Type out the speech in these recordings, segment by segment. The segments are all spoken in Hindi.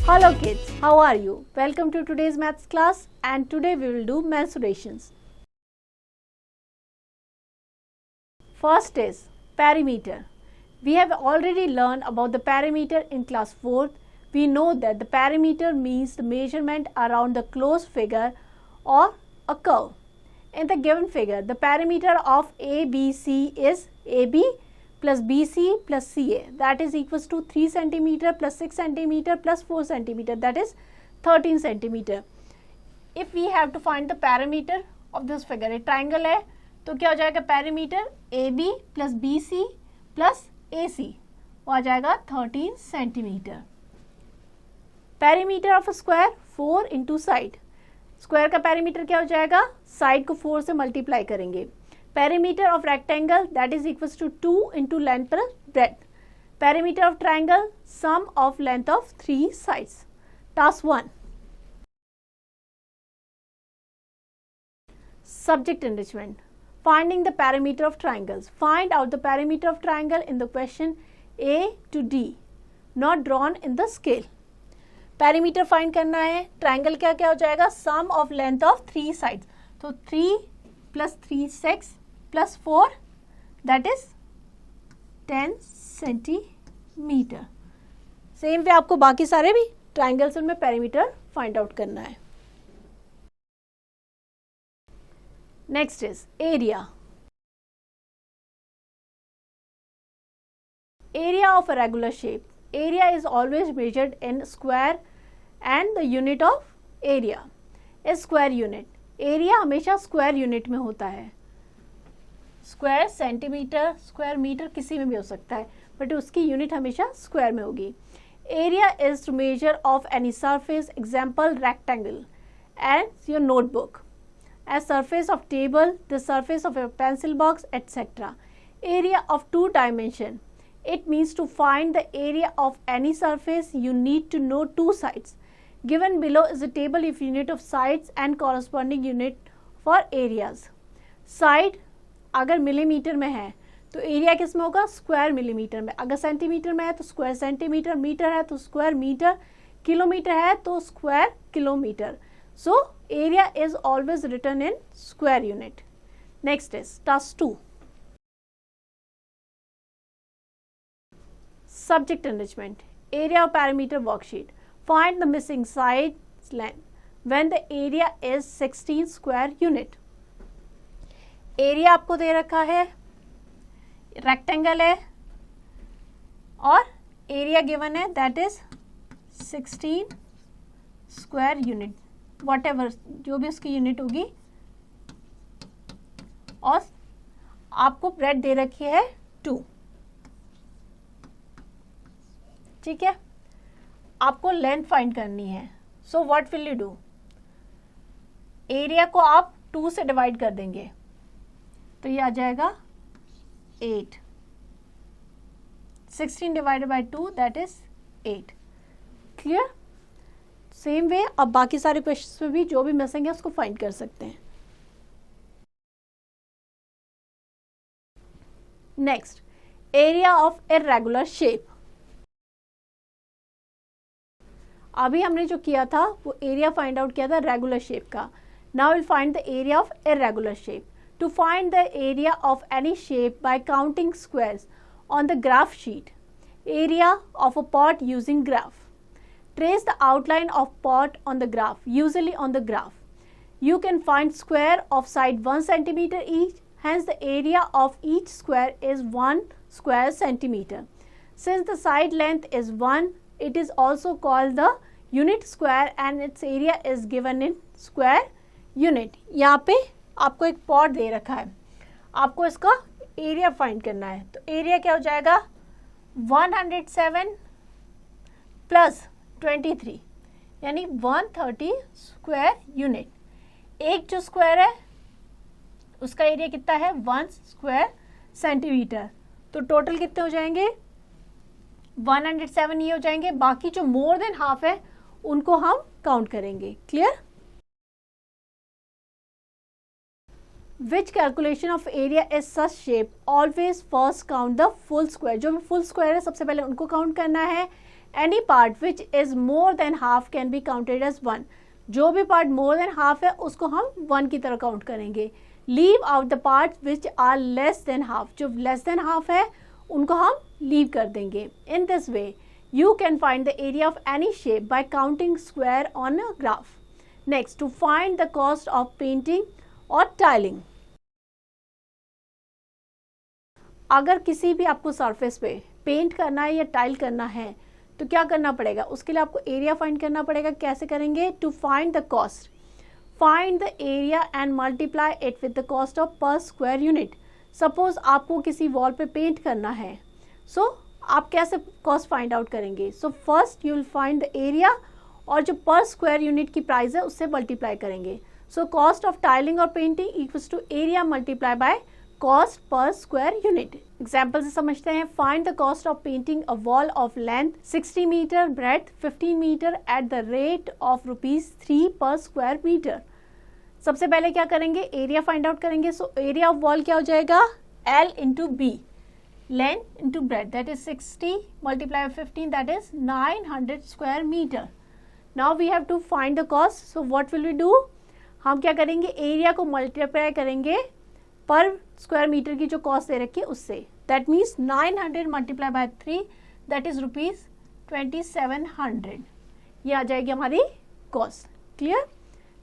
Hello kids, how are you? Welcome to today's maths class and today we will do mensurations. First is perimeter. We have already learned about the perimeter in class 4th. We know that the perimeter means the measurement around the closed figure or a curve. In the given figure, the perimeter of ABC is AB plus BC plus CA, that is equals to 3 centimeter plus 6 centimeter plus 4 centimeter, that is 13 centimeter. If we have to find the perimeter of this figure, a triangle है तो क्या हो जाएगा perimeter AB plus BC plus AC, वो आ जाएगा 13 centimeter. Perimeter of a square 4 into side. Square का perimeter क्या हो जाएगा, साइड को 4 से मल्टीप्लाई करेंगे. Perimeter of rectangle that is equals to 2 into length plus breadth. Perimeter of triangle, sum of length of 3 sides. Task 1. Subject enrichment. Finding the perimeter of triangles. Find out the perimeter of triangle in the question A to D, not drawn in the scale. Perimeter find करना है. Triangle क्या क्या हो जाएगा, sum of length of 3 sides. तो 3 plus 3 6 plus 4, that is 10 centimeter. Same way आपको बाकी सारे भी ट्राइंगल्स में पेरीमीटर फाइंड आउट करना है. Next is area. Area of a regular shape. Area is always measured in square and the unit of area is square unit. Area हमेशा स्क्वायर यूनिट में होता है. स्क्वायर सेंटीमीटर, स्क्वायर मीटर किसी में भी हो सकता है, बट उसकी यूनिट हमेशा स्क्वायर में होगी. Area is to measure of any surface, example rectangle and your notebook, as surface of table, the surface of your pencil box etcetera. Area of 2 dimension. It means to find the area of any surface you need to know 2 sides. Given below is a table of unit of sides and corresponding unit for areas. Side अगर मिलीमीटर में है तो एरिया किस में होगा, स्क्वायर मिलीमीटर में. अगर सेंटीमीटर में है तो स्क्वायर सेंटीमीटर, मीटर है तो स्क्वायर मीटर, किलोमीटर है तो square kilometre. So area is always written in square unit. Next is task 2. Subject enrichment. Area और perimeter worksheet. Find the missing side's length when the area is 16 square unit. Area आपको दे रखा है, रेक्टेंगल है और एरिया गिवन है that is 16 square unit, what ever जो भी उसकी यूनिट होगी. और आपको ब्रेड दे रखी है 2. ठीक है, आपको लेंथ फाइंड करनी है. So what will you do, area को आप 2 से डिवाइड कर देंगे तो ये आ जाएगा 8. 16 divided by 2 that is 8. Clear. Same way अब बाकी सारे क्वेश्चंस में भी जो भी मिसिंग है उसको फाइंड कर सकते हैं. Next, area of irregular shape. अभी हमने जो किया था वो एरिया फाइंड आउट किया था रेगुलर शेप का. Now will find the area of irregular shape. To find the area of any shape by counting squares on the graph sheet. Area of a pot using graph. Trace the outline of pot on the graph, usually on the graph. You can find square of side 1 centimeter each, hence the area of each square is 1 square centimeter. Since the side length is 1, it is also called the unit square and its area is given in square unit. यहाँ पे आपको एक पॉट दे रखा है, आपको इसका एरिया फाइंड करना है. तो एरिया क्या हो जाएगा, 107 प्लस 23 यानी 130 स्क्वायर यूनिट. एक जो स्क्वायर है उसका एरिया कितना है, 1 स्क्वायर सेंटीमीटर. तो टोटल कितने हो जाएंगे, 107 ये हो जाएंगे. बाकी जो मोर देन हाफ है उनको हम काउंट करेंगे. Clear. Which calculation of area is such shape, always first count the full square. जो भी फुल स्क्वायर है सबसे पहले उनको काउंट करना है. Any part which is more than half can be counted as 1. जो भी पार्ट मोर देन हाफ है उसको हम 1 की तरह काउंट करेंगे. Leave out the part which are less than half. जो लेस देन हाफ है उनको हम लीव कर देंगे. In this way you can find the area of any shape by counting square on a graph. Next, to find the cost of painting or tiling. अगर किसी भी आपको सरफेस पे पेंट करना है या टाइल करना है तो क्या करना पड़ेगा, उसके लिए आपको एरिया फाइंड करना पड़ेगा. कैसे करेंगे? To find the cost, find the area and multiply it with the cost of per square unit. Suppose आपको किसी वॉल पे पेंट करना है, सो आप कैसे कॉस्ट फाइंड आउट करेंगे? So first you will find the area और जो पर स्क्वायर यूनिट की प्राइस है उससे मल्टीप्लाई करेंगे. सो कॉस्ट ऑफ टाइलिंग और painting equals to area multiply by cost per square unit. Example से समझते हैं. Find the cost of painting a wall of length 60 metre, breadth 15 metre at the rate of ₹3 per square metre. सबसे पहले क्या करेंगे? एरिया फाइंड आउट करेंगे. सो एरिया ऑफ वॉल क्या हो जाएगा? L into B, length into breadth, that is 60 multiplied by 15, that is 900 square meter. Now we have to find the cost. So what will we do? हम क्या करेंगे? एरिया को मल्टीप्लाई करेंगे पर स्क्वायर मीटर की जो कॉस्ट दे रखी है उससे. That means 900 multiply by 3, that is ₹2700. ये आ जाएगी हमारी कॉस्ट. Clear?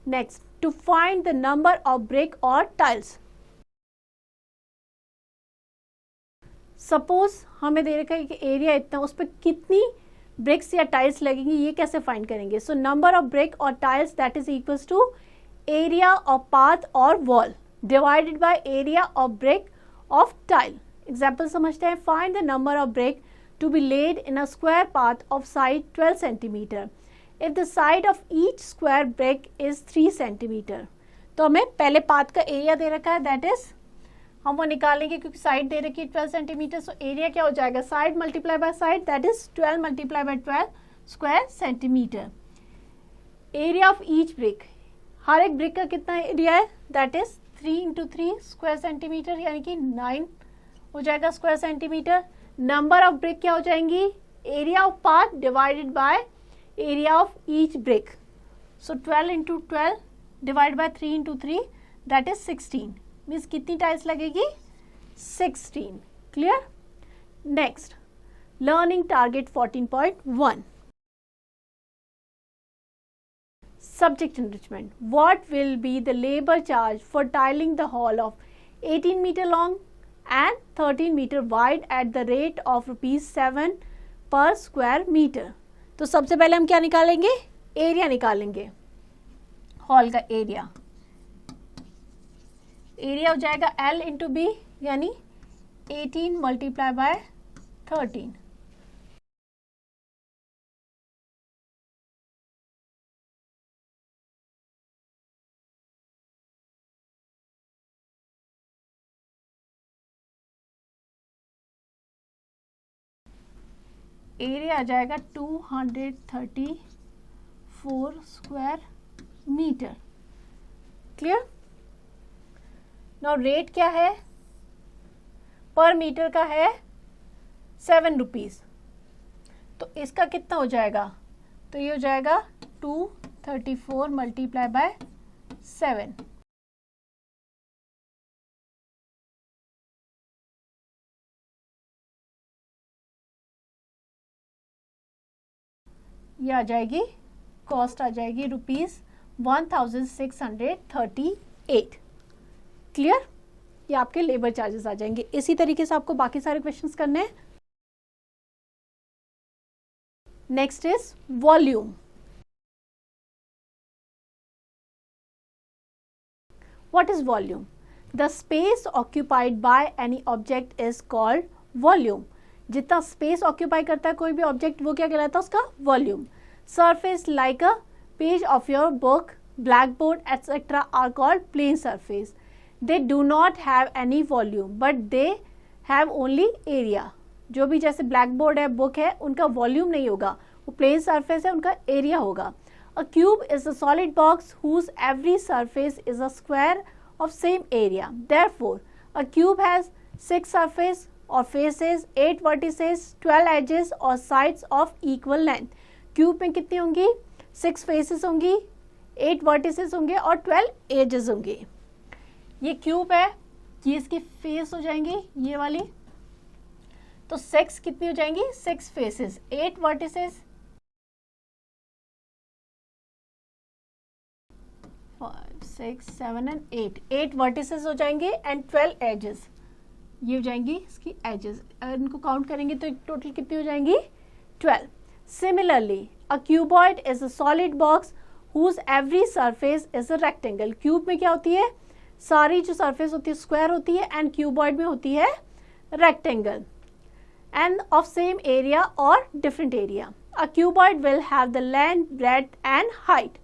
Next, to find the number of brick और टाइल्स. सपोज हमें दे रखा है कि एरिया इतना, उस पर कितनी ब्रिक्स या टाइल्स लगेंगी, ये कैसे फाइंड करेंगे? सो नंबर ऑफ ब्रिक और tiles that is equals to area of path और wall divided by area of brick of tile. Example समझते हैं. Find the number of brick to be laid in a square path of side 12 centimetre if the side of each square brick is 3 centimetre. तो हमें पहले पाथ का एरिया दे रखा है, दैट इज हम वो निकालेंगे क्योंकि साइड दे रखी है 12 सेंटीमीटर. सो एरिया क्या हो जाएगा? Side multiply by side, that is 12 multiply by 12 square centimetre. Area of each brick, हर एक ब्रिक का कितना एरिया है? That is 3 into 3 square centimetre, यानी कि 9 हो जाएगा square centimetre. Number of brick क्या हो जाएंगी? Area of path divided by area of each brick. So 12 into 12 divide by 3 into 3, that is 16. Means कितनी टाइल्स लगेगी? 16. Clear? Next, learning target 14.1. Subject enrichment. What will be the labor charge for tiling the hall of 18 meter long and 13 meter wide at the rate of ₹7 per square meter? तो सबसे पहले हम क्या निकालेंगे? एरिया निकालेंगे. हॉल का एरिया हो जाएगा L इंटू बी, यानी 18 मल्टीप्लाई बाय 13. एरिया आ जाएगा 234 square metre. Clear? Now rate क्या है? पर मीटर का है ₹7. तो इसका कितना हो जाएगा? तो ये हो जाएगा 234 मल्टीप्लाई बाय 7. ये आ जाएगी, कॉस्ट आ जाएगी ₹1638. क्लियर? ये आपके लेबर चार्जेस आ जाएंगे. इसी तरीके से आपको बाकी सारे क्वेश्चंस करने हैं. Next is volume. What is volume? The space occupied by any object is called volume. जितना स्पेस ऑक्यूपाई करता है कोई भी ऑब्जेक्ट, वो क्या कहलाता है? उसका volume. Surface like a page of your book, black board etcetera are called plane surface. They do not have any volume but they have only area. जो भी जैसे ब्लैक बोर्ड है, बुक है, उनका वॉल्यूम नहीं होगा, वो प्लेन सरफेस है, उनका एरिया होगा. A cube is a solid box whose every surface is a square of same area. Therefore, a cube has 6 surface और फेसेस, 8 वर्टिसेस, 12 एजेस और sides of equal length. Cube में कितनी होंगी? 6 फेसेस होंगी, 8 वर्टिसेस होंगे और 12 एजेस होंगे। ये क्यूब है, ये इसकी फेस हो जाएंगी ये वाली, तो 6 कितनी हो जाएंगी? 6 फेसेस, 8 वर्टिसेस, 5 6 7 एंड 8 वर्टिसेस हो जाएंगे एंड 12 एजेस, ये हो जाएंगी इसकी एजेस। अगर इनको काउंट करेंगे तो टोटल कितनी हो जाएंगी? 12। Similarly a cuboid is a solid box whose every surface is a rectangle. Cube में क्या होती है? सारी जो सरफेस होती है स्क्वायर होती है एंड क्यूबॉइड में होती है rectangle and of same area or different area. A cuboid will have the length, breadth and height.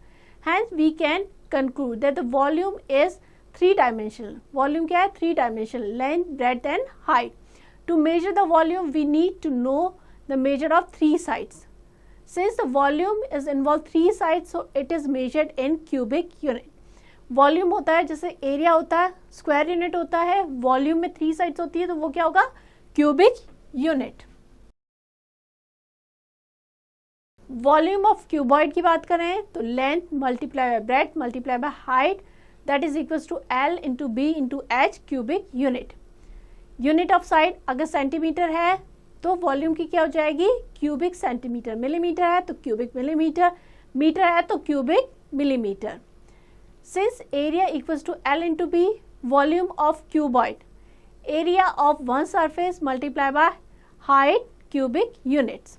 Hence we can conclude that the volume is three dimensional. Volume क्या है? 3 dimensional, length, breadth and height. To measure the volume we need to know the measure of 3 sides. Since the volume is involved 3 sides, so it is measured in cubic unit. Volume होता है जैसे एरिया होता है, स्क्वायर यूनिट होता है, वॉल्यूम में 3 साइड्स होती है, तो वो क्या होगा? Cubic unit. Volume of cuboid की बात करें तो length multiply by breadth multiply by height, that is equals to L into B into H cubic unit. Unit of side अगर सेंटीमीटर है तो वॉल्यूम की क्या हो जाएगी? Cubic centimetre. मिलीमीटर है तो क्यूबिक मिलीमीटर, मीटर है तो cubic millimetre. Since area equals to L into B, volume of cuboid, area of one surface multiplied by height cubic units.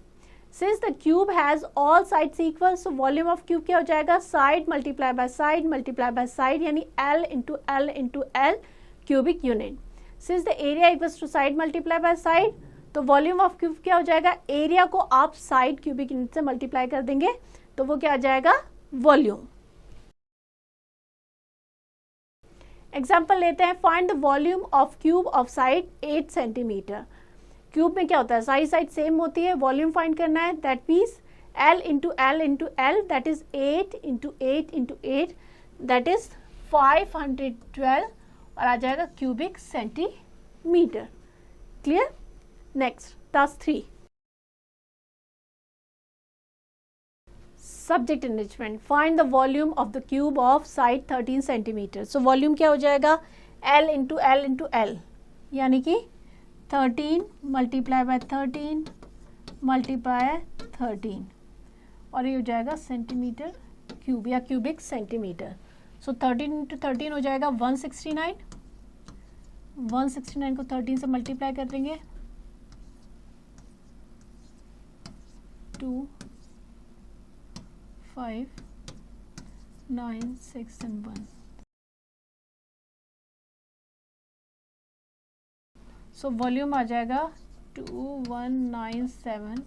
Since the cube has all sides equal, so volume of cube क्या हो जाएगा? side multiplied by side यानी L into L into L cubic unit. Since the area equals to side multiplied by side, तो volume of cube क्या हो जाएगा? area को आप side cubic unit से multiply कर देंगे तो वो क्या आ जाएगा? volume. एग्जाम्पल लेते हैं, find the volume of cube of side 8 centimetre. Cube में क्या होता है? सारी साइड सेम होती है, वॉल्यूम फाइंड करना है, that means L into L into L, that is 8 into 8 into 8, that is 512 और आ जाएगा cubic centimetre. Clear? Next task 3, subject enrichment. Find the volume of the cube of side 13 centimetre. So volume क्या हो जाएगा? L into L into L, यानी कि 13 मल्टीप्लाई बाय 13 मल्टीप्लाई 13 और ये हो जाएगा सेंटीमीटर क्यूब या क्यूबिक सेंटीमीटर। सो 13 इंटू 13 हो जाएगा 169, 169 को 13 से मल्टीप्लाई कर देंगे, 2 5 9 6 and 1. सो वॉल्यूम आ जाएगा 2197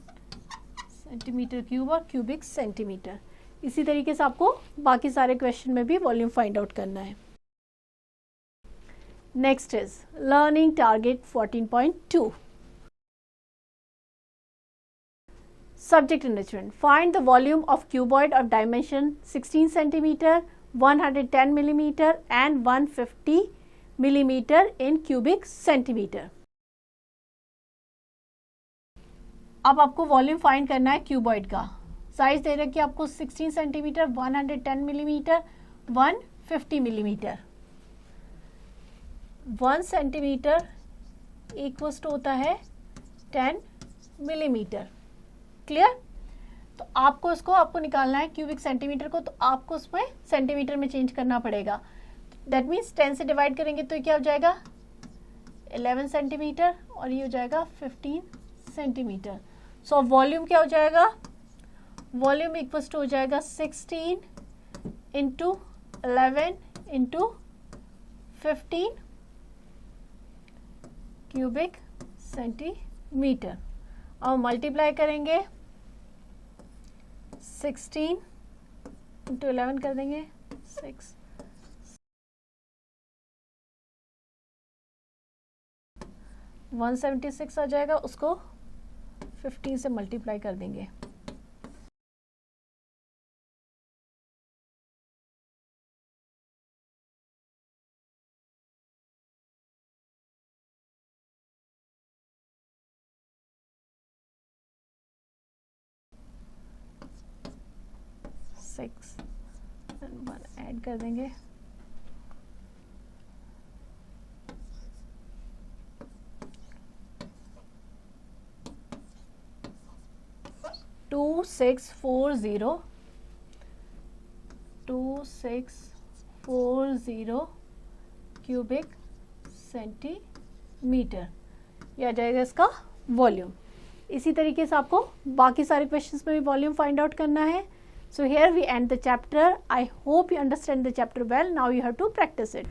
सेंटीमीटर क्यूब और क्यूबिक सेंटीमीटर। इसी तरीके से आपको बाकी सारे क्वेश्चन में भी वॉल्यूम फाइंड आउट करना है। Next is learning target 14.2, subject enrichment. Find the volume of cuboid of dimension 16 centimeter, 110 millimeter and 150 millimeter in cubic centimeter. अब आपको वॉल्यूम फाइंड करना है क्यूबॉइड का। साइज दे रखी है आपको 16 centimetre, 110 millimetre, 150 millimetre. 1 centimetre equals to होता है 10 मिलीमीटर। क्लियर? तो आपको निकालना है क्यूबिक सेंटीमीटर को, तो आपको उसमें सेंटीमीटर में चेंज करना पड़ेगा। दैट मीन्स 10 से डिवाइड करेंगे तो क्या हो जाएगा? 11 सेंटीमीटर और ये हो जाएगा 15 सेंटीमीटर। सो वॉल्यूम क्या हो जाएगा? वॉल्यूम इक्वल्स टू हो जाएगा 16 इंटू 11 इंटू 15 क्यूबिक सेंटीमीटर और मल्टीप्लाई करेंगे 16 इंटू 11 कर देंगे 6, 176 आ जाएगा, उसको 15 से मल्टीप्लाई कर देंगे। 6 एंड 1 ऐड कर देंगे, two six four zero cubic centimetre, यह आ जाएगा इसका वॉल्यूम। इसी तरीके से आपको बाकी सारे क्वेश्चंस में भी वॉल्यूम फाइंड आउट करना है। So here we end the chapter. I hope you understand the chapter well. Now you have to practise it.